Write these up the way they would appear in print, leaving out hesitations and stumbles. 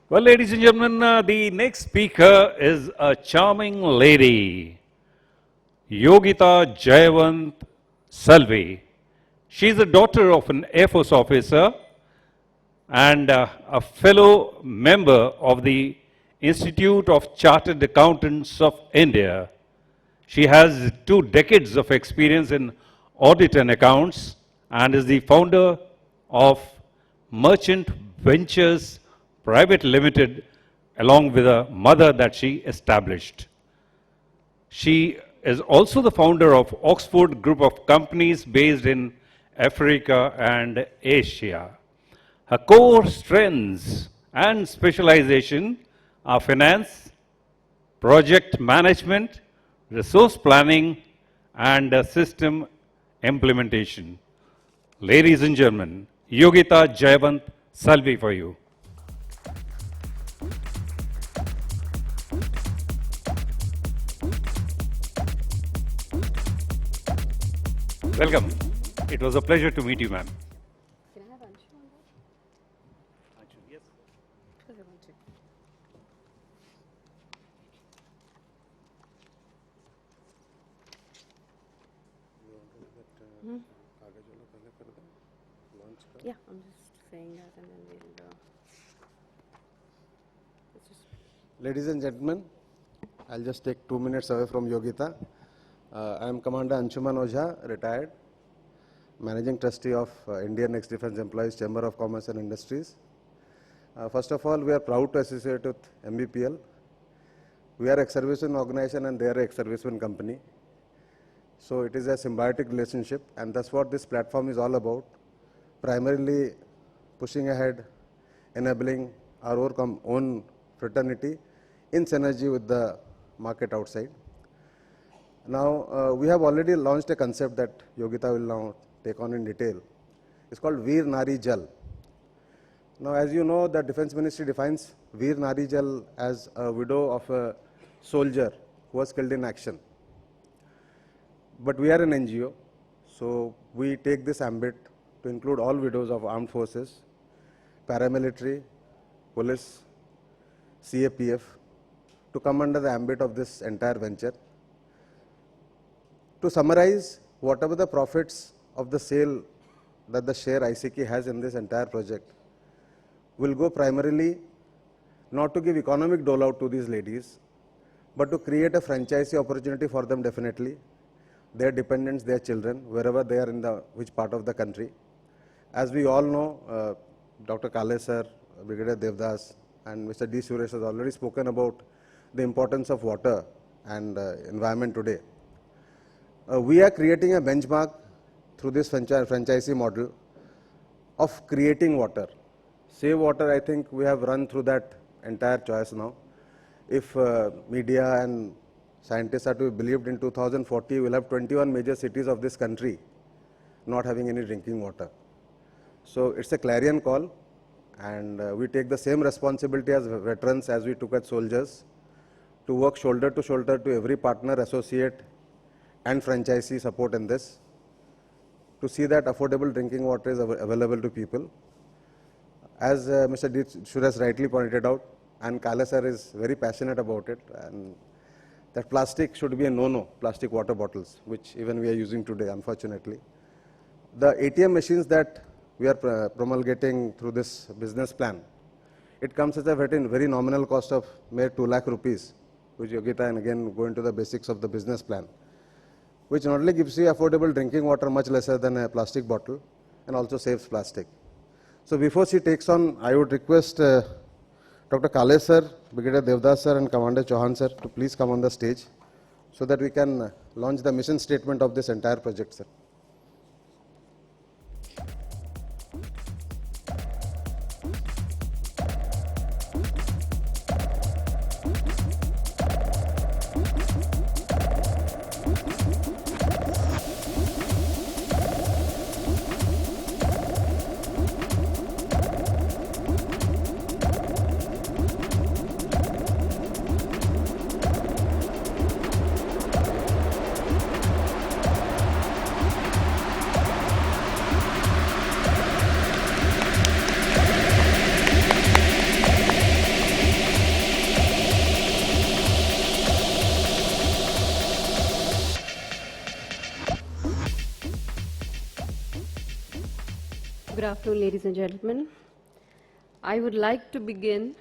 Well, ladies and gentlemen, the next speaker is a charming lady, Yogita Jayawant Salve. She is the daughter of an Air Force officer and a fellow member of the Institute of Chartered Accountants of India. She has 2 decades of experience in audit and accounts and is the founder of Merchant Ventures Private Limited along with a mother that she established. She is also the founder of Oxford Group of Companies based in Africa and Asia. Her core strengths and specialization are finance, project management, resource planning, and system implementation. Ladies and gentlemen, Yogita Jayawant Salve for you. Welcome. It was a pleasure to meet you, ma'am. Can I have Anshu on that? Anshu, yes. Because I want to. Yeah, I'm just saying that and then we'll. Let's just. Ladies and gentlemen, I'll just take 2 minutes away from Yogita. I am Commander Anshuman Ojha, retired, Managing Trustee of Indian Ex-Defense Employees Chamber of Commerce and Industries. First of all, we are proud to associate with MBPL. We are ex-servicemen organization and they are ex-servicemen company. So it is a symbiotic relationship, and that's what this platform is all about. Primarily pushing ahead, enabling our own fraternity in synergy with the market outside. Now, we have already launched a concept that Yogita will now take on in detail. It's called Veer Nari Jal. Now, as you know, the Defense Ministry defines Veer Nari Jal as a widow of a soldier who was killed in action. But we are an NGO, so we take this ambit to include all widows of armed forces, paramilitary, police, CAPF, to come under the ambit of this entire venture. To summarize, whatever the profits of the sale that the share ICK has in this entire project will go primarily not to give economic dole out to these ladies, but to create a franchisee opportunity for them definitely, their dependents, their children, wherever they are in which part of the country. As we all know, Dr. Kale sir, Brigadier Devdas and Mr. D. Suresh has already spoken about the importance of water and environment today. We are creating a benchmark through this franchisee model of creating water. Save water, I think we have run through that entire choice now. If media and scientists are to be believed, in 2040, we'll have 21 major cities of this country not having any drinking water. So it's a clarion call, and we take the same responsibility as veterans as we took as soldiers to work shoulder to shoulder to every partner, associate, and franchisee support in this, to see that affordable drinking water is available to people. As Mr. D. Suresh rightly pointed out, and Kale sir is very passionate about it, and that plastic should be a no-no, plastic water bottles, which even we are using today, unfortunately. The ATM machines that we are promulgating through this business plan, it comes at a very nominal cost of mere 2 lakh rupees, which Yogita and again go into the basics of the business plan, which not only gives you affordable drinking water much lesser than a plastic bottle and also saves plastic. So before she takes on, I would request Dr. Kale sir, Brigadier Devdas sir and Commander Chauhan sir to please come on the stage so that we can launch the mission statement of this entire project, sir. afternoon, ladies and gentlemen. I would like to begin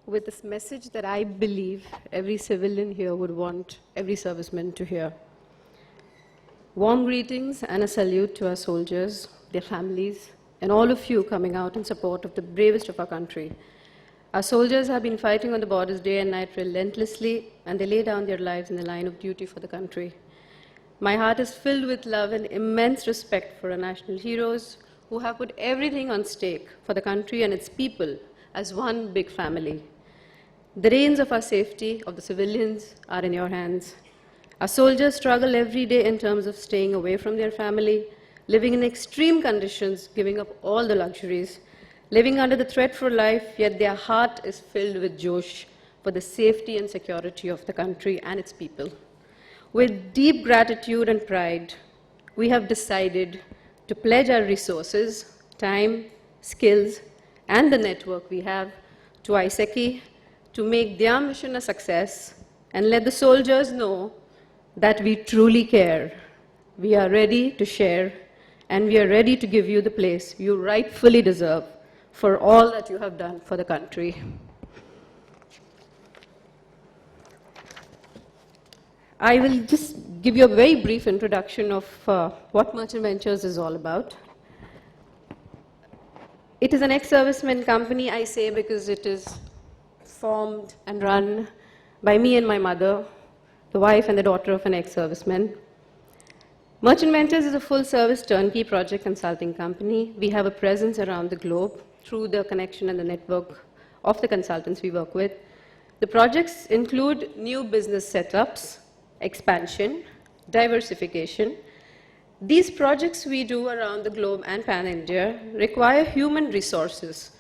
with this message that I believe every civilian here would want every serviceman to hear. Warm greetings and a salute to our soldiers, their families, and all of you coming out in support of the bravest of our country. Our soldiers have been fighting on the borders day and night relentlessly, and they lay down their lives in the line of duty for the country. My heart is filled with love and immense respect for our national heroes who have put everything on stake for the country and its people as one big family. The reins of our safety, of the civilians, are in your hands. Our soldiers struggle every day in terms of staying away from their family, living in extreme conditions, giving up all the luxuries, living under the threat for life, yet their heart is filled with josh for the safety and security of the country and its people. With deep gratitude and pride, we have decided to pledge our resources, time, skills, and the network we have to ISECI to make their mission a success and let the soldiers know that we truly care. We are ready to share, and we are ready to give you the place you rightfully deserve for all that you have done for the country. I will just give you a very brief introduction of what Merchant Ventures is all about. It is an ex-serviceman company, I say, because it is formed and run by me and my mother, the wife and the daughter of an ex-serviceman. Merchant Ventures is a full-service turnkey project consulting company. We have a presence around the globe through the connection and the network of the consultants we work with. The projects include new business setups, expansion, diversification. These projects we do around the globe and pan-India require human resources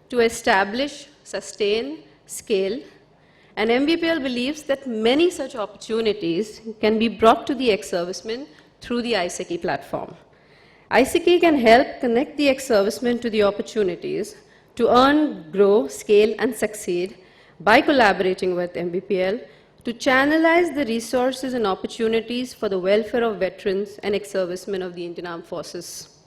to establish, sustain, scale, and MVPL believes that many such opportunities can be brought to the ex-servicemen through the ISECI platform. ISECI can help connect the ex-servicemen to the opportunities to earn, grow, scale, and succeed by collaborating with MVPL to channelize the resources and opportunities for the welfare of veterans and ex-servicemen of the Indian Armed Forces.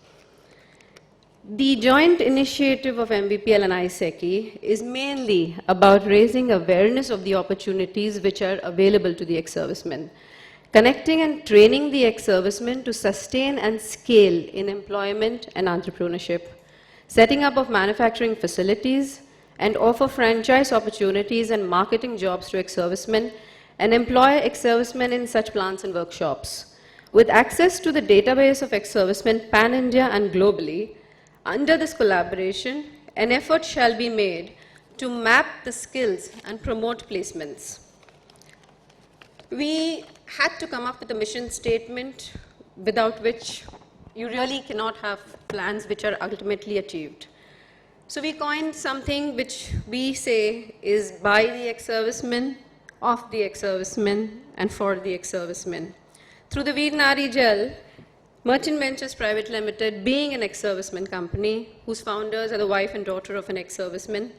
The joint initiative of MVPL and ISECI is mainly about raising awareness of the opportunities which are available to the ex-servicemen, connecting and training the ex-servicemen to sustain and scale in employment and entrepreneurship, setting up of manufacturing facilities, and offer franchise opportunities and marketing jobs to ex-servicemen and employ ex-servicemen in such plants and workshops. With access to the database of ex-servicemen pan-India and globally, under this collaboration, an effort shall be made to map the skills and promote placements. We had to come up with a mission statement without which you really cannot have plans which are ultimately achieved. So we coined something which we say is by the ex-servicemen, of the ex-servicemen, and for the ex-servicemen. Through the Veer Nari Jal, Merchant Ventures Private Limited, being an ex-serviceman company whose founders are the wife and daughter of an ex-serviceman,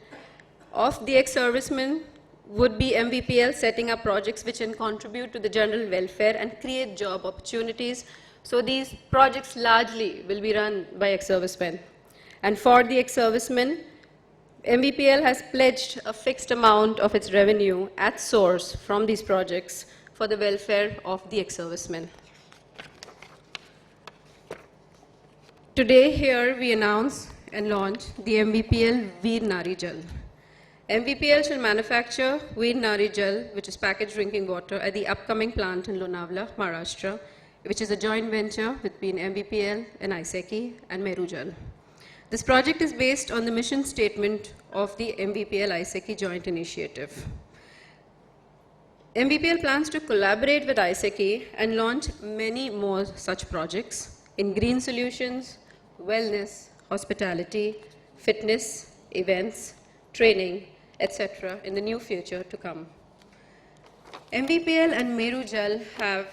of the ex-servicemen would be MVPL setting up projects which can contribute to the general welfare and create job opportunities. So these projects largely will be run by ex-servicemen. And for the ex-servicemen, MVPL has pledged a fixed amount of its revenue at source from these projects for the welfare of the ex-servicemen. Today here we announce and launch the MVPL Veer Nari Jal. MVPL shall manufacture Veer Nari Jal, which is packaged drinking water, at the upcoming plant in Lonavala, Maharashtra, which is a joint venture between MVPL and ISECI and Meru Jal. This project is based on the mission statement of the MVPL ISECI joint initiative. MVPL plans to collaborate with ISECI and launch many more such projects in green solutions, wellness, hospitality, fitness, events, training, etc. in the new future to come. MVPL and Meru Jal have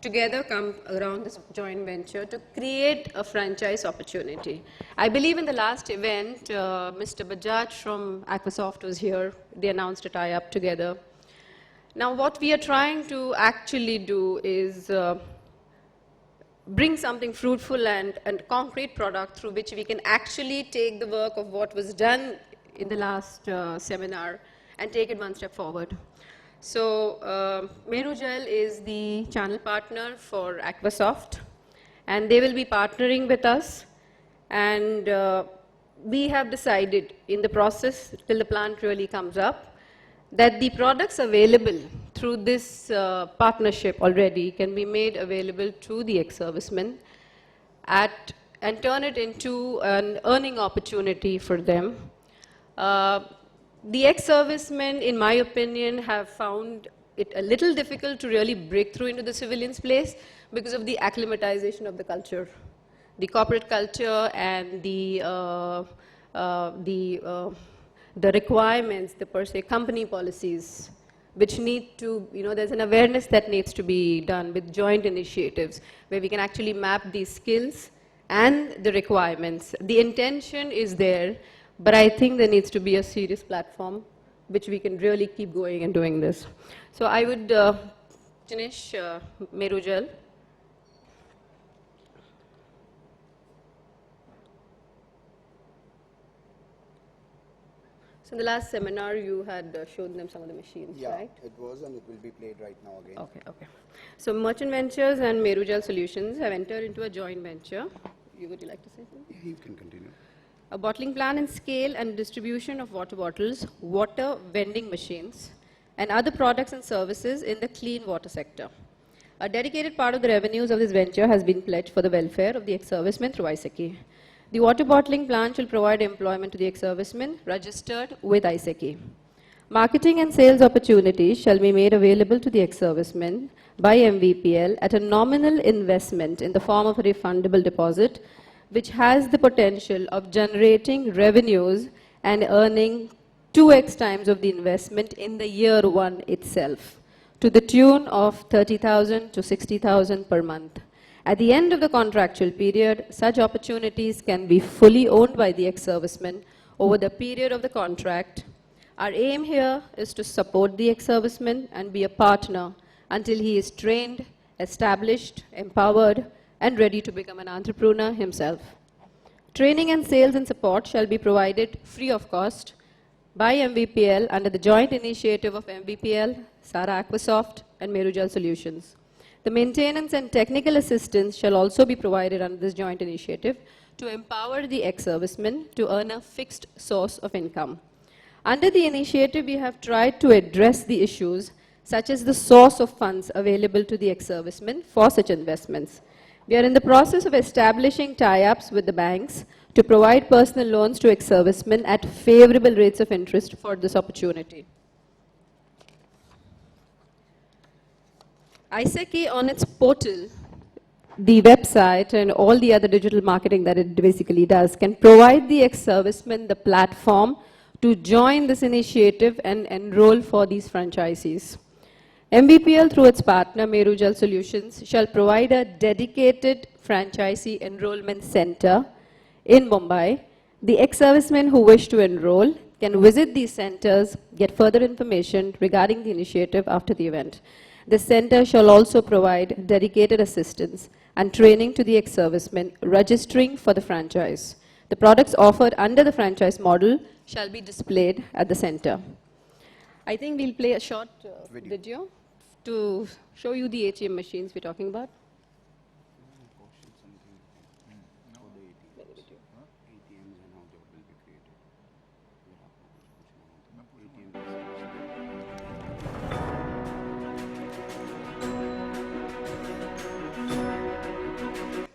together come around this joint venture to create a franchise opportunity. I believe in the last event, Mr. Bajaj from Aquasoft was here. They announced a tie-up together. Now what we are trying to actually do is bring something fruitful and concrete product through which we can actually take the work of what was done in the last seminar and take it one step forward. So Meru Gel is the channel partner for Aquasoft, and they will be partnering with us, and we have decided in the process till the plant really comes up that the products available through this partnership already can be made available to the ex-servicemen and turn it into an earning opportunity for them. The ex-servicemen, in my opinion, have found it a little difficult to really break through into the civilians' place because of the acclimatization of the culture, the corporate culture, and the requirements, the per se company policies, which need to, there's an awareness that needs to be done with joint initiatives where we can actually map these skills and the requirements. The intention is there, but I think there needs to be a serious platform which we can really keep going and doing this. So I would finish Meru Gel. So in the last seminar, you had shown them some of the machines, right? Yeah, it was, and it will be played right now again. Okay, okay. So Merchant Ventures and Meru Gel Solutions have entered into a joint venture. Would you like to say something? You can continue. A bottling plan and scale and distribution of water bottles, water vending machines, and other products and services in the clean water sector. A dedicated part of the revenues of this venture has been pledged for the welfare of the ex-servicemen through ISECI. The water bottling plant will provide employment to the ex-servicemen registered with ISECI. Marketing and sales opportunities shall be made available to the ex-servicemen by MVPL at a nominal investment in the form of a refundable deposit, which has the potential of generating revenues and earning 2x times of the investment in the year one itself, to the tune of 30,000 to 60,000 per month. At the end of the contractual period, such opportunities can be fully owned by the ex-serviceman over the period of the contract. Our aim here is to support the ex-serviceman and be a partner until he is trained, established, empowered, and ready to become an entrepreneur himself. Training and sales and support shall be provided free of cost by MVPL under the joint initiative of MVPL, Sara Aquasoft, and Meru Gel Solutions. The maintenance and technical assistance shall also be provided under this joint initiative to empower the ex-servicemen to earn a fixed source of income. Under the initiative, we have tried to address the issues such as the source of funds available to the ex-servicemen for such investments. We are in the process of establishing tie-ups with the banks to provide personal loans to ex-servicemen at favorable rates of interest for this opportunity. ISECI on its portal, the website and all the other digital marketing that it basically does can provide the ex-servicemen the platform to join this initiative and enroll for these franchisees. MVPL through its partner Meru Gel Solutions shall provide a dedicated franchisee enrollment center in Mumbai. The ex-servicemen who wish to enroll can visit these centers, get further information regarding the initiative after the event. The center shall also provide dedicated assistance and training to the ex-servicemen registering for the franchise. The products offered under the franchise model shall be displayed at the center. I think we'll play a short video to show you the ATM machines we're talking about.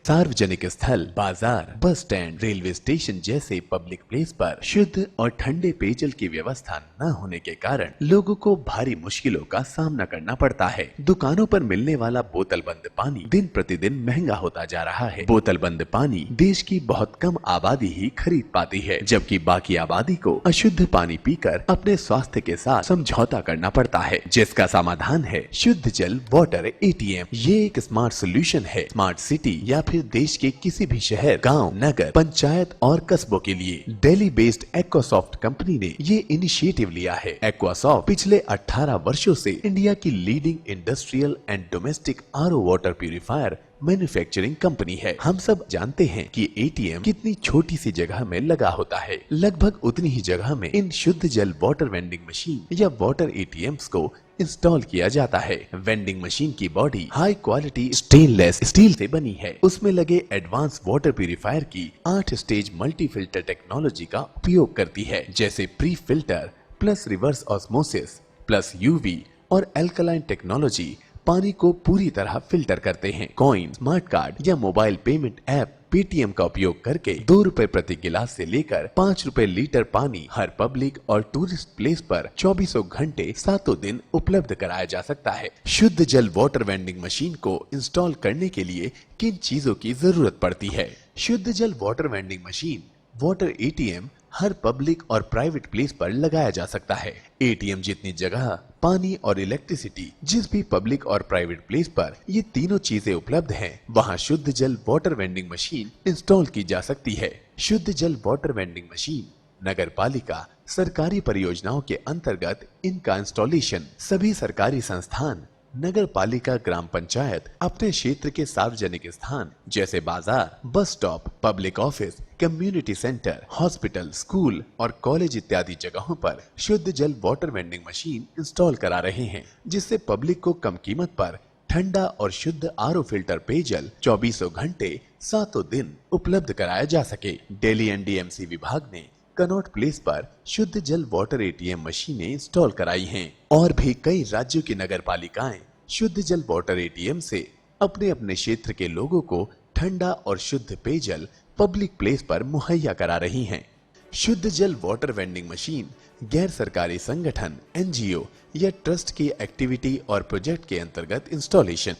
सार्वजनिक स्थल, बाजार, bus stand, railway station जैसे public place पर शुद्ध और ठंडे पेयजल की व्यवस्था न होने के कारण लोगों को भारी मुश्किलों का सामना करना पड़ता है। दुकानों पर मिलने वाला बोतल बंद पानी दिन प्रतिदिन महंगा होता जा रहा है। बोतल बंद पानी देश की बहुत कम आबादी ही खरीद पाती है, जबकि बाकी आबादी को अशुद्ध पानी पीकर अपने स्वास्थ्य के साथ समझौता करना पड़ता है, जिसका समाधान है शुद्ध जल वाटर ATM। ये एक स्मार्ट सोल्यूशन है। स्मार्ट सिटी या फिर फिर देश के किसी भी शहर, गांव, नगर, पंचायत और कस्बों के लिए दिल्ली बेस्ड एक्वासॉफ्ट कंपनी ने ये इनिशिएटिव लिया है। एक्वासॉफ्ट पिछले 18 वर्षों से इंडिया की leading industrial and domestic RO water purifier manufacturing company है। हम सब जानते हैं कि एटीएम कितनी छोटी सी जगह में लगा होता है। लगभग उतनी ही जगह में इन शुद्ध जल वाटर वेंडिंग मशीन या वाटर एटीएम्स को इंस्टॉल किया जाता है। वेंडिंग मशीन की body high quality stainless steel से बनी है। उसमें लगे एडवांस वाटर प्यूरिफायर की 8 स्टेज मल्टी फिल्टर टेक्नोलॉजी का उपयोग करती है, जैसे pre filter plus reverse osmosis plus UV और एल्कलाइन टेक्नोलॉजी पानी को पूरी तरह फिल्टर करते हैं। कॉइन, स्मार्ट कार्ड या मोबाइल पेमेंट ऐप पेटीएम का उपयोग करके 2 रुपए प्रति गिलास से लेकर 5 रुपए लीटर पानी हर पब्लिक और टूरिस्ट प्लेस पर 24 घंटे 7 दिन उपलब्ध कराया जा सकता है। शुद्ध जल वाटर वेंडिंग मशीन को इंस्टॉल करने के लिए किन चीजों की जरूरत पड़ती है? शुद्ध जल water vending machine water ATM हर पब्लिक और प्राइवेट प्लेस पर लगाया जा सकता है। एटीएम जितनी जगह, पानी और इलेक्ट्रिसिटी जिस भी पब्लिक और प्राइवेट प्लेस पर ये तीनों चीजें उपलब्ध हैं, वहाँ शुद्ध जल वाटर वेंडिंग मशीन इंस्टॉल की जा सकती है। शुद्ध जल वाटर वेंडिंग मशीन नगर पालिका सरकारी परियोजनाओं के अंतर्गत इनका इंस्टॉलेशन सभी सरकारी संस्थान, नगर पालिका, ग्राम पंचायत अपने क्षेत्र के सार्वजनिक स्थान जैसे बाजार, bus stop, public office, community centre, hospital, school और कॉलेज इत्यादि जगहों पर शुद्ध जल वाटर वेंडिंग मशीन इंस्टॉल करा रहे हैं, जिससे पब्लिक को कम कीमत पर ठंडा और शुद्ध आरओ फिल्टर पेयजल 24 घंटे 7 दिन उपलब्ध कराया जा सके। दिल्ली एनडीएमसी विभाग ने कनॉट प्लेस पर शुद्ध जल वाटर एटीएम मशीनें इंस्टॉल कराई हैं और भी कई राज्यों की नगर पालिकाएं शुद्ध जल वाटर एटीएम से अपने अपने क्षेत्र के लोगों को ठंडा और शुद्ध पेयजल पब्लिक प्लेस पर मुहैया करा रही हैं। शुद्ध जल वाटर वेंडिंग मशीन गैर सरकारी संगठन, एनजीओ या ट्रस्ट की एक्टिविटी और प्रोजेक्ट के अंतर्गत इंस्टॉलेशन।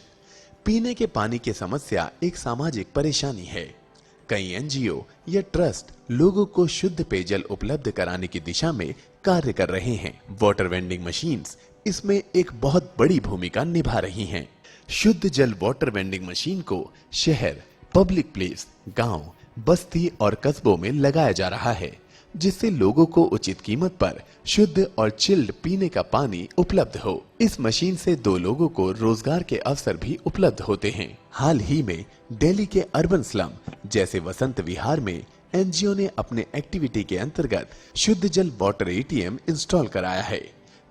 पीने के पानी की समस्या एक सामाजिक परेशानी है। कई एनजीओ या ट्रस्ट लोगों को शुद्ध पेयजल उपलब्ध कराने की दिशा में कार्य कर रहे हैं। वाटर वेंडिंग मशीन्स इसमें एक बहुत बड़ी भूमिका निभा रही हैं। शुद्ध जल वाटर वेंडिंग मशीन को शहर, पब्लिक प्लेस, गांव, बस्ती और कस्बों में लगाया जा रहा है, जिससे लोगों को उचित कीमत पर शुद्ध और चिल्ड पीने का पानी उपलब्ध हो। इस मशीन से 2 लोगों को रोजगार के अवसर भी उपलब्ध होते हैं। हाल ही में दिल्ली के अर्बन स्लम जैसे वसंत विहार में एनजीओ ने अपने एक्टिविटी के अंतर्गत शुद्ध जल वाटर एटीएम इंस्टॉल कराया है,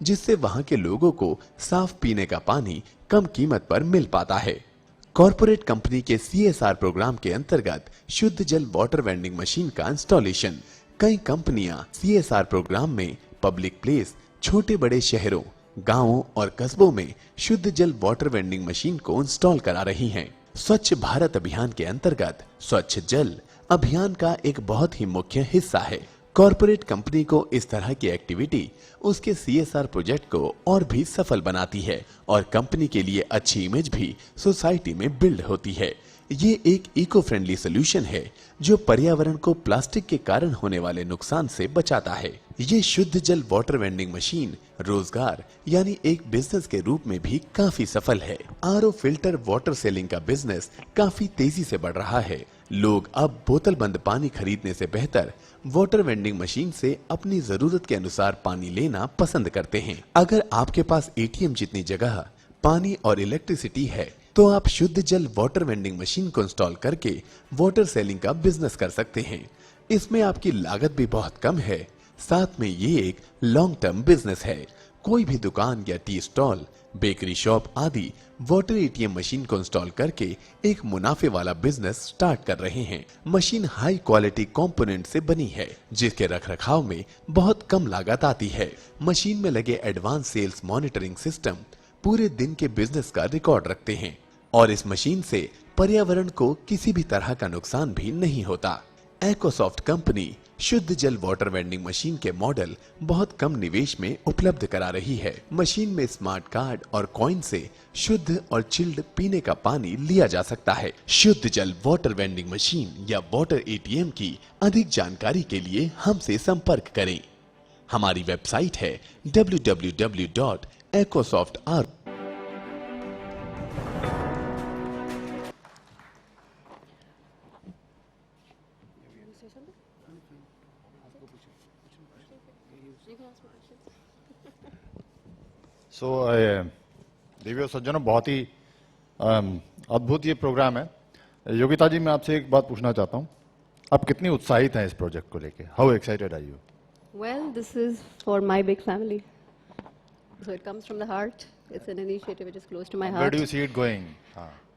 जिससे वहां के लोगों को साफ पीने का पानी कम कीमत पर मिल पाता है। कॉरपोरेट कंपनी के सीएसआर प्रोग्राम के अंतर्गत शुद्ध जल वाटर वेंडिंग मशीन का इंस्टॉलेशन। कई कंपनियां सीएसआर प्रोग्राम में पब्लिक प्लेस, छोटे बड़े शहरों, गांवों और कस्बों में शुद्ध जल वाटर वेंडिंग मशीन को इंस्टॉल करा रही हैं। स्वच्छ भारत अभियान के अंतर्गत स्वच्छ जल अभियान का एक बहुत ही मुख्य हिस्सा है। कॉरपोरेट कंपनी को इस तरह की एक्टिविटी उसके सीएसआर प्रोजेक्ट को और भी सफल बनाती है और कंपनी के लिए अच्छी इमेज भी सोसाइटी में बिल्ड होती है। ये एक इको फ्रेंडली सोल्यूशन है जो पर्यावरण को प्लास्टिक के कारण होने वाले नुकसान से बचाता है। ये शुद्ध जल वाटर वेंडिंग मशीन रोजगार यानी एक बिजनेस के रूप में भी काफी सफल है। आरओ फिल्टर वाटर सेलिंग का बिजनेस काफी तेजी से बढ़ रहा है। लोग अब बोतल बंद पानी खरीदने से बेहतर वाटर वेंडिंग मशीन से अपनी जरूरत के अनुसार पानी लेना पसंद करते हैं। अगर आपके पास एटीएम जितनी जगह, पानी और इलेक्ट्रिसिटी है तो आप शुद्ध जल वाटर वेंडिंग मशीन को इंस्टॉल करके वाटर सेलिंग का बिजनेस कर सकते हैं। इसमें आपकी लागत भी बहुत कम है, साथ में ये एक लॉन्ग टर्म बिजनेस है। कोई भी दुकान या टी स्टॉल, बेकरी शॉप आदि वाटर एटीएम मशीन को इंस्टॉल करके एक मुनाफे वाला बिजनेस स्टार्ट कर रहे हैं। मशीन हाई क्वालिटी कंपोनेंट से बनी है, जिसके रखरखाव में बहुत कम लागत आती है। मशीन में लगे एडवांस सेल्स मॉनिटरिंग सिस्टम पूरे दिन के बिजनेस का रिकॉर्ड रखते हैं और इस मशीन से पर्यावरण को किसी भी तरह का नुकसान भी नहीं होता। एक्वासॉफ्ट कंपनी शुद्ध जल वाटर वेंडिंग मशीन के मॉडल बहुत कम निवेश में उपलब्ध करा रही है। मशीन में स्मार्ट कार्ड और कॉइन से शुद्ध और चिल्ड पीने का पानी लिया जा सकता है। शुद्ध जल वाटर वेंडिंग मशीन या वाटर एटीएम की अधिक जानकारी के लिए हमसे संपर्क करें। हमारी वेबसाइट है www.ecosoft.r। देवी और सज्जनों, बहुत ही अद्भुत ये प्रोग्राम है। योगिता जी, मैं आपसे एक बात पूछना चाहता हूँ, आप कितनी उत्साहित हैं इस प्रोजेक्ट को लेके? How excited are you? Well, this is for my big family. So it comes from the heart. It's an initiative which is close to my Where heart. do you see it going?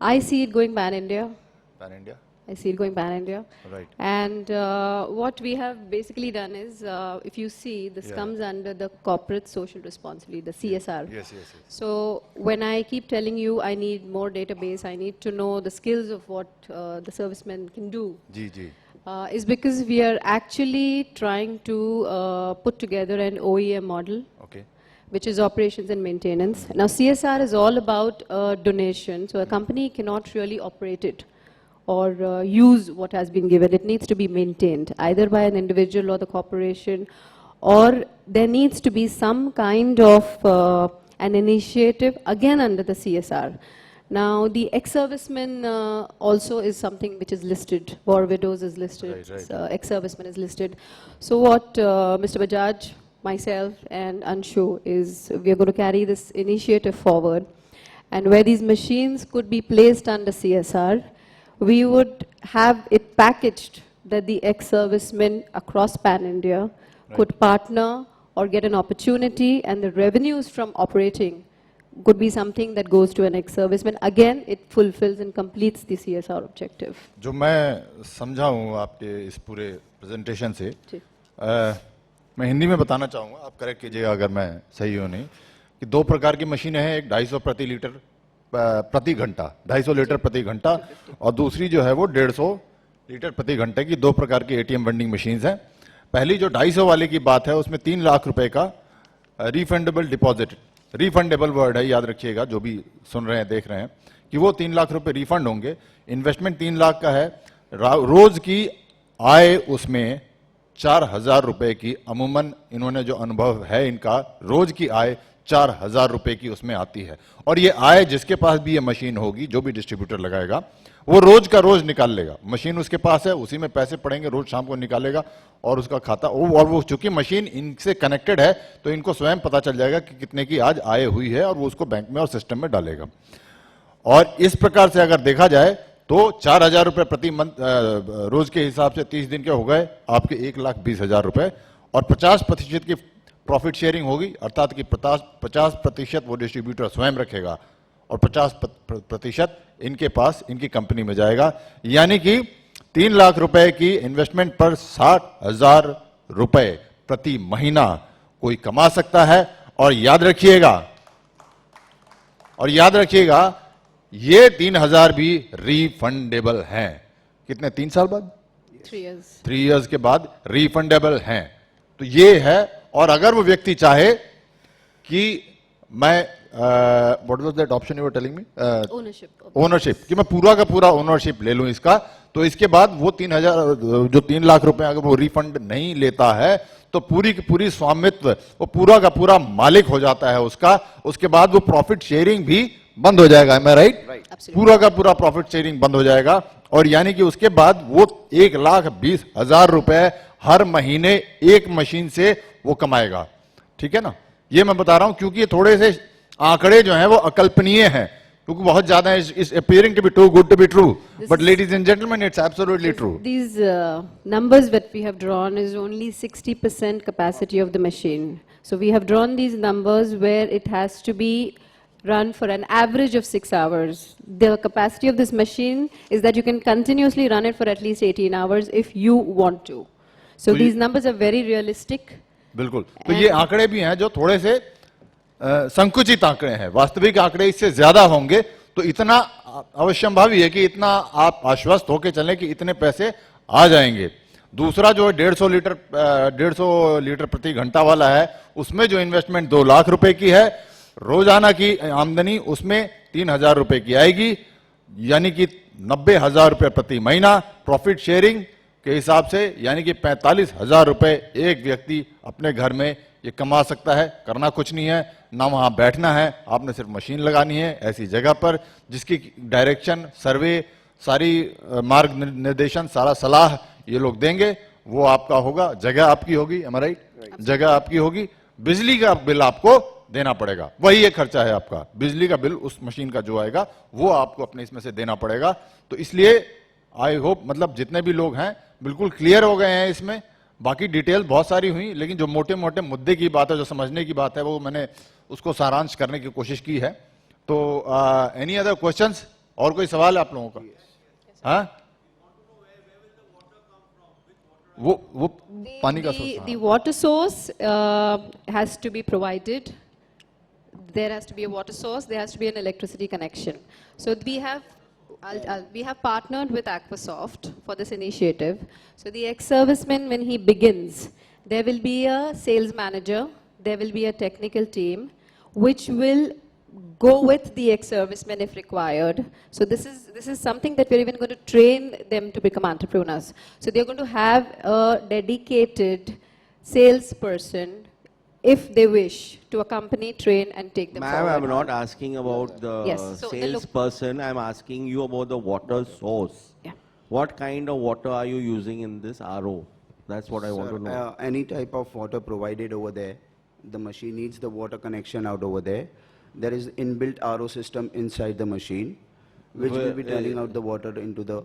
I see it going pan-India. Pan India? I see it going pan-India. Right. And what we have basically done is, if you see, this Yeah. comes under the corporate social responsibility, the CSR. Yes, yes, yes. So when I keep telling you I need more database, I need to know the skills of what the servicemen can do, जी जी is because we are actually trying to put together an OEM model, okay which is operations and maintenance. Now CSR is all about donation, so a company cannot really operate it or use what has been given. It needs to be maintained either by an individual or the corporation, or there needs to be some kind of an initiative again under the CSR. Now the ex-servicemen also is something which is listed. War widows is listed, Right. ex-servicemen is listed. So what Mr. Bajaj, myself and Anshu is, we are going to carry this initiative forward, and where these machines could be placed under CSR, we would have it packaged that the ex-servicemen across pan-India could partner or get an opportunity, and the revenues from operating could be something that goes to an ex-serviceman. Again, it fulfills and completes the CSR objective. जो मैं समझा हूँ आपके इस पूरे presentation से, जी। मैं हिंदी में बताना चाहूँगा, आप करेक्ट कीजिएगा अगर मैं सही हूँ नहीं, कि दो प्रकार की मशीनें हैं, एक 250 प्रति लीटर प्रति घंटा, 250 लीटर प्रति घंटा, और दूसरी जो है वो 150 लीटर प्रति घंटे की, दो प्रकार की एटीएम वेंडिंग मशीन्स हैं। पहली जो 250 वाले की बात है, उसमें 3 लाख रुपए का रिफंडेबल डिपॉजिट, रिफंडेबल वर्ड है, याद रखिएगा जो भी सुन रहे हैं देख रहे हैं, कि वो 3 लाख रुपए रिफंड होंगे। इन्वेस्टमेंट 3 लाख का है, रोज की आय उसमें 4,000 रुपए की, अमूमन इन्होंने जो अनुभव है इनका, रोज की आय 4,000 रुपए की उसमें आती है। और ये आय जिसके पास भी ये मशीन होगी, जो भी डिस्ट्रीब्यूटर लगाएगा, वो रोज का रोज निकाल लेगा। मशीन उसके पास है, उसी में पैसे पड़ेंगे, रोज शाम को निकालेगा और उसका खाता, और वो चूंकि मशीन इनसे कनेक्टेड है तो इनको स्वयं पता चल जाएगा कि कितने की आज आय हुई है, और वो उसको बैंक में और सिस्टम में डालेगा। और इस प्रकार से अगर देखा जाए तो 4,000 रुपए प्रति मंथ रोज के हिसाब से 30 दिन के हो गए आपके 1,20,000 रुपए, और 50% की प्रॉफिट शेयरिंग होगी, अर्थात कि 50% वो डिस्ट्रीब्यूटर स्वयं रखेगा और 50% इनके पास, इनकी कंपनी में जाएगा। यानी कि 3 लाख रुपए की इन्वेस्टमेंट पर 60,000 रुपए प्रति महीना कोई कमा सकता है। और याद रखिएगा ये 3,000 भी रिफंडेबल हैं। कितने? 3 साल बाद, 3 years. 3 इयर्स के बाद रिफंडेबल हैं। तो ये है। और अगर वो व्यक्ति चाहे कि मैं what was that option you were telling me, ownership, कि मैं पूरा का पूरा ओनरशिप ले लूं इसका, तो इसके बाद वो 3 लाख रुपए अगर वो रिफंड नहीं लेता है तो पूरी की पूरी स्वामित्व, वो पूरा का पूरा मालिक हो जाता है उसका। उसके बाद वो प्रॉफिट शेयरिंग भी बंद हो जाएगा। मैं राइट? पूरा का पूरा प्रॉफिट शेयरिंग बंद हो जाएगा। और यानी कि उसके बाद वो 1,20,000 रुपए हर महीने एक मशीन से वो कमाएगा। ठीक है ना? ये मैं बता रहा हूं क्योंकि ये थोड़े से आंकड़े जो हैं वो अकल्पनीय हैं, क्योंकि बहुत ज्यादा है, is appearing to be too good to be true, but ladies and gentlemen, it's absolutely true. These numbers that we have drawn is only 60% capacity of the machine. So we have drawn these numbers where it has to be run for an average of 6 hours. The capacity of this machine is that you can continuously run it for at least 18 hours if you want to. So these numbers are very realistic. बिल्कुल। तो ये आंकड़े भी हैं जो थोड़े से संकुचित आंकड़े हैं, वास्तविक आंकड़े इससे ज्यादा होंगे। तो इतना अवश्यंभावी है कि इतना आप आश्वस्त होकर चलें कि इतने पैसे आ जाएंगे। दूसरा जो है 150 लीटर प्रति घंटा वाला है, उसमें जो इन्वेस्टमेंट 2 लाख रुपए की है, रोजाना की आमदनी उसमें 3,000 रुपए की आएगी, यानी कि 90,000 रुपए प्रति महीना प्रॉफिट शेयरिंग के हिसाब से, यानी कि 45,000 रुपए एक व्यक्ति अपने घर में ये कमा सकता है। करना कुछ नहीं है, ना वहां बैठना है, आपने सिर्फ मशीन लगानी है ऐसी जगह पर जिसकी डायरेक्शन, सर्वे, सारी मार्ग निर्देशन, सारा सलाह ये लोग देंगे, वो आपका होगा, जगह आपकी होगी। am I right? जगह आपकी होगी, बिजली का बिल आपको देना पड़ेगा, वही एक खर्चा है आपका, बिजली का बिल उस मशीन का जो आएगा वो आपको अपने इसमें से देना पड़ेगा। तो इसलिए आई होप मतलब जितने भी लोग हैं बिल्कुल क्लियर हो गए हैं इसमें। बाकी डिटेल बहुत सारी हुई, लेकिन जो मोटे मोटे मुद्दे की बात है, जो समझने की बात है, वो मैंने उसको सारांश करने की कोशिश की है। तो एनी अदर क्वेश्चंस, और कोई सवाल है आप लोगों का? हाँ, वो पानी का source. The water source has to be provided. There has to be a water source. There has to be an electricity connection. So we have, we have partnered with Aquasoft for this initiative. So the ex-serviceman, when he begins, there will be a sales manager. There will be a technical team, which will go with the ex-servicemen if required. So this is something that we're even going to train them to become entrepreneurs. So they're going to have a dedicated salesperson, if they wish, to accompany, train, and take them Ma'am, forward. I'm not asking about the Yes, so the look- salesperson. I'm asking you about the water source. Yeah. What kind of water are you using in this RO? That's what I want to know. Any type of water provided over there. The machine needs the water connection out over there. There is inbuilt RO system inside the machine, which will be turning out the water into the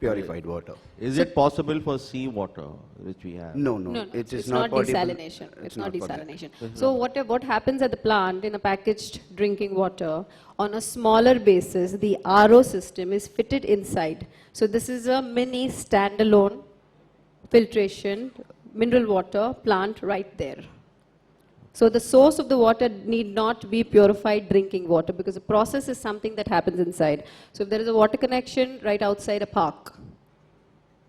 purified water. Is it possible for sea water, which we have? No, No, it is it's not not possible. desalination. It's not for that. desalination. So what happens at the plant in a packaged drinking water, on a smaller basis, the RO system is fitted inside. So this is a mini standalone filtration mineral water plant right there. So the source of the water need not be purified drinking water, because the process is something that happens inside. So if there is a water connection right outside a park,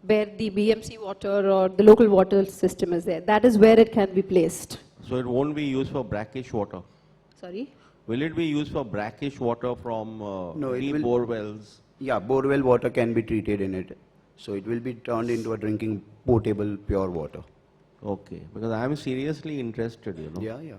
where the BMC water or the local water system is there, that is where it can be placed. So it won't be used for brackish water. Sorry? Will it be used for brackish water from No, it deep will- bore wells? Yeah, borewell water can be treated in it. So it will be turned into a drinking potable pure water. Okay, because I'm seriously interested, you know. Yeah, yeah.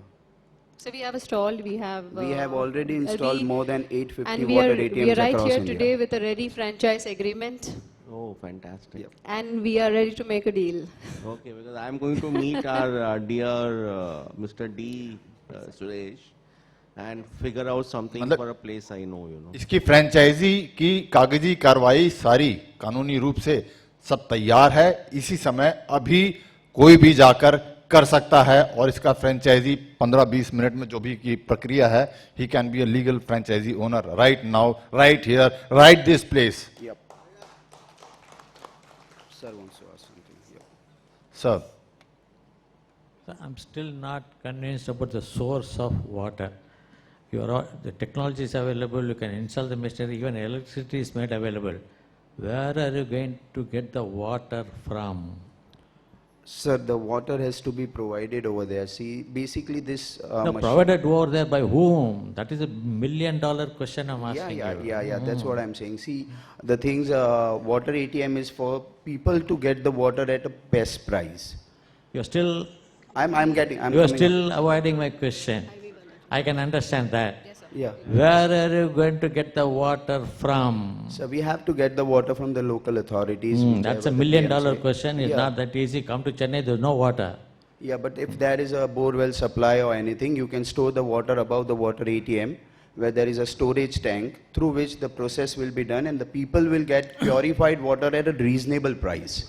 So we have a stall, we have... We have already installed more than 850 and we water are, ATMs we are right across here India. today with a ready franchise agreement, Oh, fantastic. and we are ready to make a deal. Okay, because I'm going to meet our dear Mr. D. Suresh and figure out something मतलब- for a place I know, you know. इसकी franchise की कागजी कार्रवाई सारी कानूनी रूप से सब तैयार है। इसी समय अभी कोई भी जाकर कर सकता है और इसका फ्रेंचाइजी 15-20 मिनट में जो भी की प्रक्रिया है, he can be a legal franchisee owner right now, right here, right this place. Yep. Sir wants to ask something. Yep. Sir, I'm still not convinced about the source of water. The technology is available, you can install the machinery, even electricity is made available. Where are you going to get the water from? Sir, the water has to be provided over there. See, basically this No, machine. provided over there by whom? That is a $1 million question I'm Yeah, asking you. yeah. That's what I'm saying. See, the things, water ATM is for people to get the water at a best price. You're still, I'm you're coming still avoiding my question. I can understand that. Yeah. Where are you going to get the water from? So we have to get the water from the local authorities. That's a whichever $1 the million PMC. question. It's Yeah. not that easy. Come to Chennai, there's no water. Yeah, but if there is a borewell supply or anything, you can store the water above the water ATM, where there is a storage tank through which the process will be done and the people will get purified water at a reasonable price.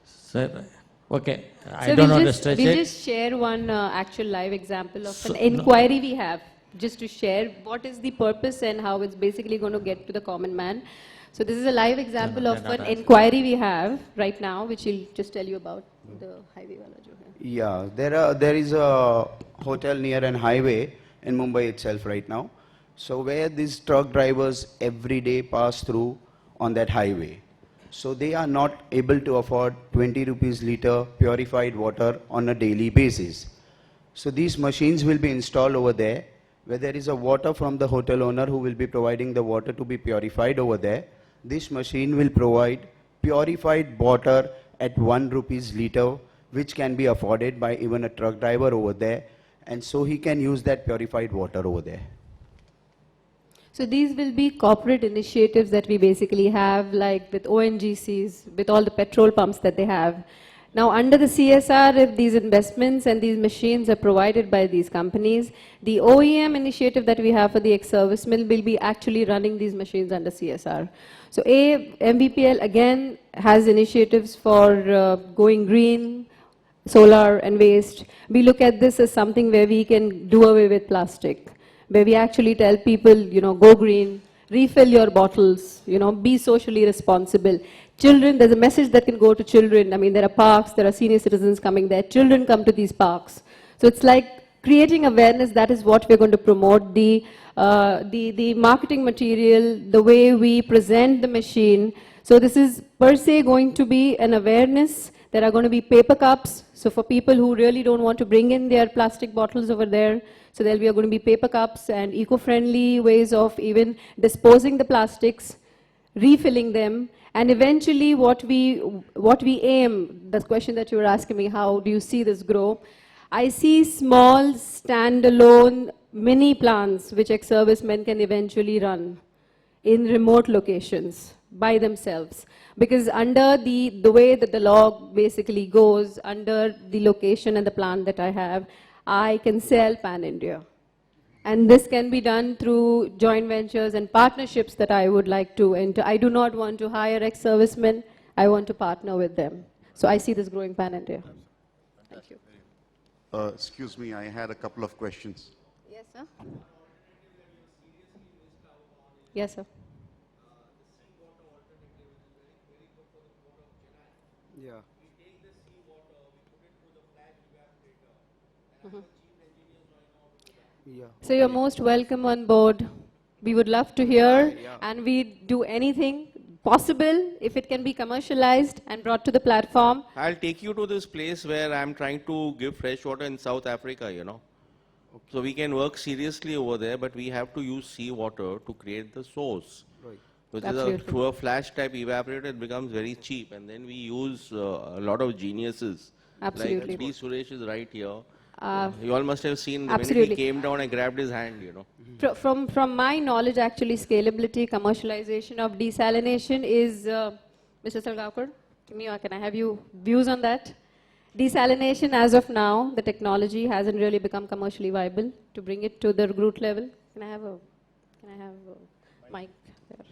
Sir, okay, I So don't we'll want to just, stretch we'll it. just share one actual live example of So- an inquiry we have, just to share what is the purpose and how it's basically going to get to the common man. So this is a live example no, of no, an no. inquiry we have right now, which we'll just tell you about. The highway wala jo hai. Yeah, there is a hotel near an highway in Mumbai itself right now. So where these truck drivers every day pass through on that highway. So they are not able to afford 20 rupees liter purified water on a daily basis. So these machines will be installed over there, where there is a water from the hotel owner who will be providing the water to be purified over there. This machine will provide purified water at 1 rupees liter, which can be afforded by even a truck driver over there, and so he can use that purified water over there. So these will be corporate initiatives that we basically have, like with ONGCs, with all the petrol pumps that they have. Now, under the CSR, if these investments and these machines are provided by these companies, the OEM initiative that we have for the ex-servicemen will be actually running these machines under CSR. So, MVPL again has initiatives for going green, solar and waste. We look at this as something where we can do away with plastic, where we actually tell people, go green, refill your bottles, be socially responsible. Children, there's a message that can go to children. I mean, there are parks, there are senior citizens coming there. Children come to these parks. So it's like creating awareness. That is what we're going to promote. The marketing material, the way we present the machine. So this is per se going to be an awareness. There are going to be paper cups. So for people who really don't want to bring in their plastic bottles over there, so there'll be going to be paper cups and eco-friendly ways of even disposing the plastics, refilling them, and eventually what we aim, the question that you were asking me, how do you see this grow? I see small, standalone mini plants which ex-servicemen can eventually run in remote locations by themselves. Because under the way that the law basically goes, under the location and the plant that I have, I can sell pan-India. And this can be done through joint ventures and partnerships that I would like to enter. I do not want to hire ex-servicemen. I want to partner with them. So I see this growing pan-India. Thank you. Excuse me, I had a couple of questions. Yes, sir. Yes, sir. Yeah. Yeah. So you're most welcome on board. We would love to hear, and we do anything possible if it can be commercialized and brought to the platform. I'll take you to this place where I'm trying to give fresh water in South Africa, So we can work seriously over there, but we have to use seawater to create the source. Right. Which Absolutely. is through a flash type evaporator, it becomes very cheap. And then we use a lot of geniuses. Absolutely. Like D. Suresh is right here. Uh, You all must have seen the minute absolutely. he came down, I grabbed his hand, From my knowledge, actually, scalability, commercialization of desalination is, Mr. Salgaonkar, can I have you views on that? Desalination, as of now, the technology hasn't really become commercially viable to bring it to the root level. Can I have a mic there?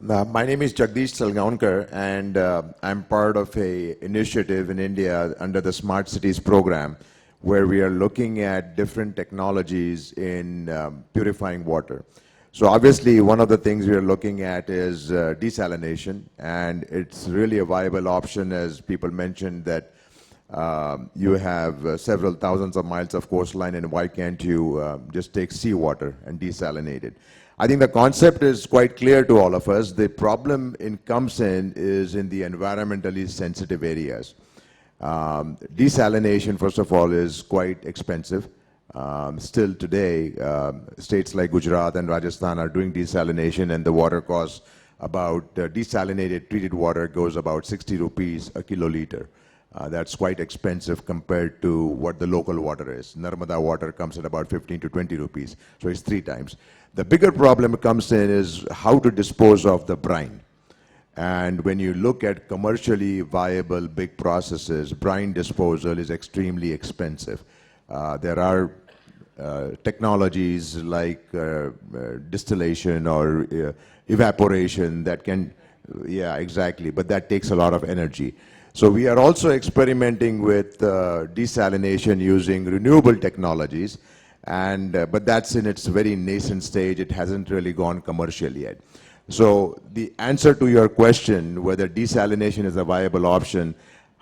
My name is Jagdish Salgaonkar, and I'm part of a initiative in India under the Smart Cities program, where we are looking at different technologies in purifying water. So obviously, one of the things we are looking at is desalination, and it's really a viable option, as people mentioned, that you have several thousands of miles of coastline, and why can't you just take seawater and desalinate it? I think the concept is quite clear to all of us. The problem comes in is in the environmentally sensitive areas. Desalination, first of all, is quite expensive. Still today, states like Gujarat and Rajasthan are doing desalination, and the water costs about, desalinated treated water goes about 60 rupees a kiloliter. That's quite expensive compared to what the local water is. Narmada water comes at about 15 to 20 rupees, so it's 3 times. The bigger problem comes in is how to dispose of the brine. And when you look at commercially viable big processes, brine disposal is extremely expensive. There are technologies like distillation or evaporation that can, yeah, exactly, but that takes a lot of energy. So we are also experimenting with desalination using renewable technologies, and but that's in its very nascent stage. It hasn't really gone commercial yet. So the answer to your question, whether desalination is a viable option,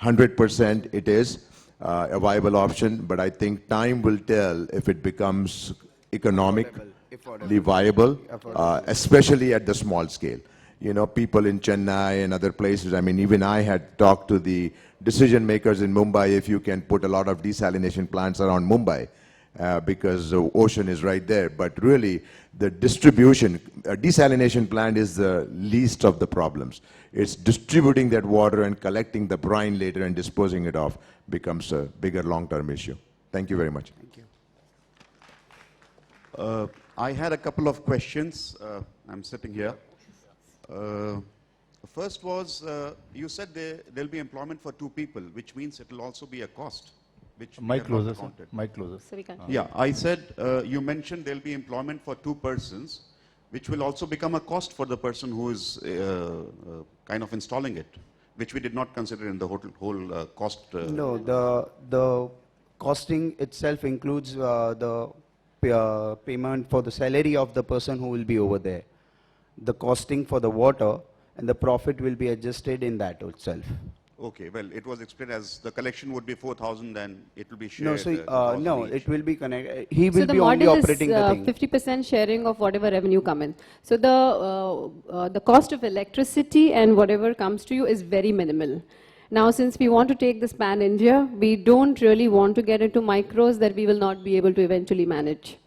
100% it is a viable option, but I think time will tell if it becomes economically viable, especially at the small scale. You know, people in Chennai and other places, I mean, even I had talked to the decision makers in Mumbai if you can put a lot of desalination plants around Mumbai, because the ocean is right there. But really, the distribution, a desalination plant is the least of the problems. It's distributing that water and collecting the brine later and disposing it off becomes a bigger long-term issue. Thank you very much. Thank you. I had a couple of questions. I'm sitting here. First was, you said there'll be employment for 2 people, which means it will also be a cost, which we Mic have not closer, sir. counted. Mic closer. So we can't. Yeah, I said, you mentioned there'll be employment for 2 persons, which will also become a cost for the person who is kind of installing it, which we did not consider in the whole cost. No, the costing itself includes the payment for the salary of the person who will be over there. The costing for the water and the profit will be adjusted in that itself. Okay, well, it was explained as the collection would be 4,000 and it will be shared. No, so, 2,000 no, each. it will be connected. He So will the be only model operating the thing. is 50% sharing of whatever revenue come in. So the cost of electricity and whatever comes to you is very minimal. Now, since we want to take this pan-India, we don't really want to get into micros that we will not be able to eventually manage.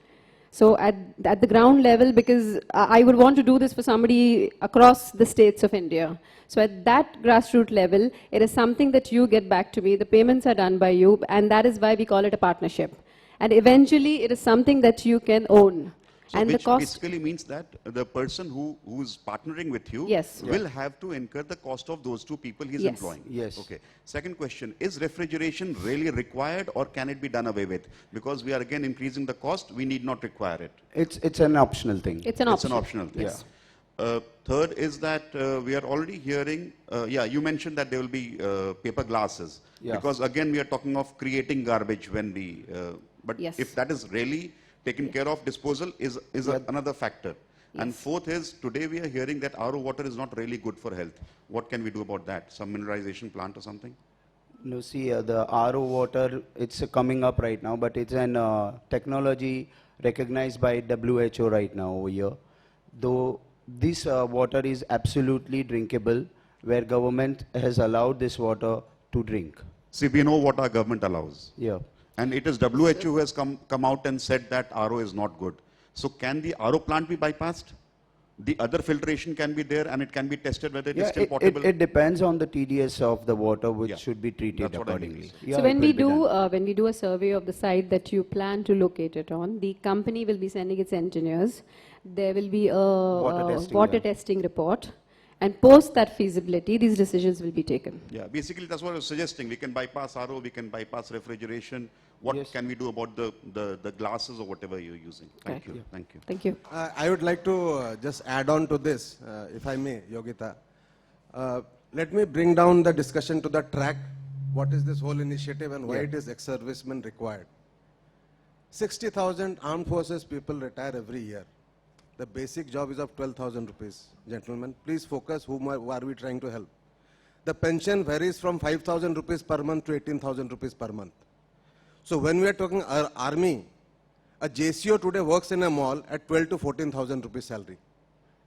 So at the ground level, because I would want to do this for somebody across the states of India. So at that grassroots level, it is something that you get back to me. The payments are done by you, and that is why we call it a partnership. And eventually, it is something that you can own. So And the which cost, basically means that the person who is partnering with you Yes. will have to incur the cost of those 2 people he's Yes. employing. Yes. Okay. Second question, is refrigeration really required or can it be done away with? Because we are again increasing the cost, we need not require it. It's an optional thing. it's an It's option. an optional thing. Yes. Third is that we are already hearing, yeah, you mentioned that there will be paper glasses. Yeah. Because again, we are talking of creating garbage when we, but Yes. if that is really taken care of, disposal is another factor. And Yes. fourth is, today we are hearing that RO water is not really good for health. What can we do about that? Some mineralization plant or something? No, see, the RO water, it's coming up right now, but it's an technology recognized by WHO right now over here. Though this water is absolutely drinkable, where government has allowed this water to drink. See, we know what our government allows. Yeah. And it is WHO who has come out and said that RO is not good. So can the RO plant be bypassed? The other filtration can be there and it can be tested whether it is Yeah, still potable? it depends on the TDS of the water, which Yeah, should be treated that's what I mean. accordingly. Yeah, So when it we will be done. when we do a survey of the site that you plan to locate it on, the company will be sending its engineers. There will be a water yeah. testing report, and post that feasibility, these decisions will be taken. Yeah, basically that's what I was suggesting. We can bypass RO, we can bypass refrigeration. What Yes. can we do about the glasses or whatever you're using? Thank Correct. you, thank you. Thank you. I would like to just add on to this, if I may, Yogita. Let me bring down the discussion to the track. What is this whole initiative and why it is ex-servicemen required? 60,000 armed forces people retire every year. The basic job is of 12,000 rupees. Gentlemen, please focus whom are we trying to help. The pension varies from 5,000 rupees per month to 18,000 rupees per month. So when we are talking army, a JCO today works in a mall at 12 to 14,000 rupees salary,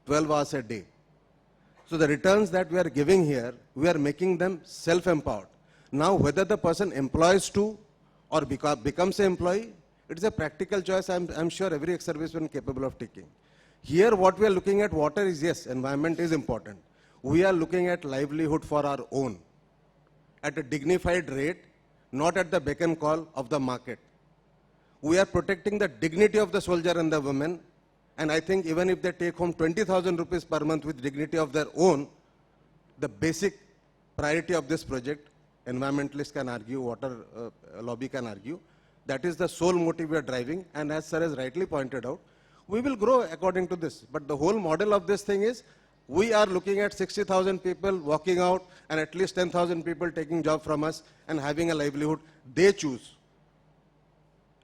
12 hours a day. So the returns that we are giving here, we are making them self-empowered. Now whether the person employs to or becomes an employee, it is a practical choice I'm sure every ex-serviceman is capable of taking. Here what we are looking at water is, yes, environment is important. We are looking at livelihood for our own at a dignified rate, not at the beck and call of the market. We are protecting the dignity of the soldier and the women, and I think even if they take home 20,000 rupees per month with dignity of their own, the basic priority of this project, environmentalists can argue, water lobby can argue, that is the sole motive we are driving, and as sir has rightly pointed out, we will grow according to this. But the whole model of this thing is, we are looking at 60,000 people walking out and at least 10,000 people taking job from us and having a livelihood they choose.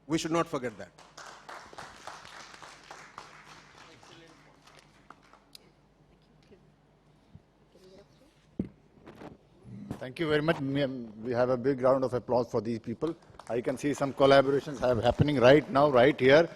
We should not forget that. Thank you very much. We have a big round of applause for these people. I can see some collaborations happening right now, right here.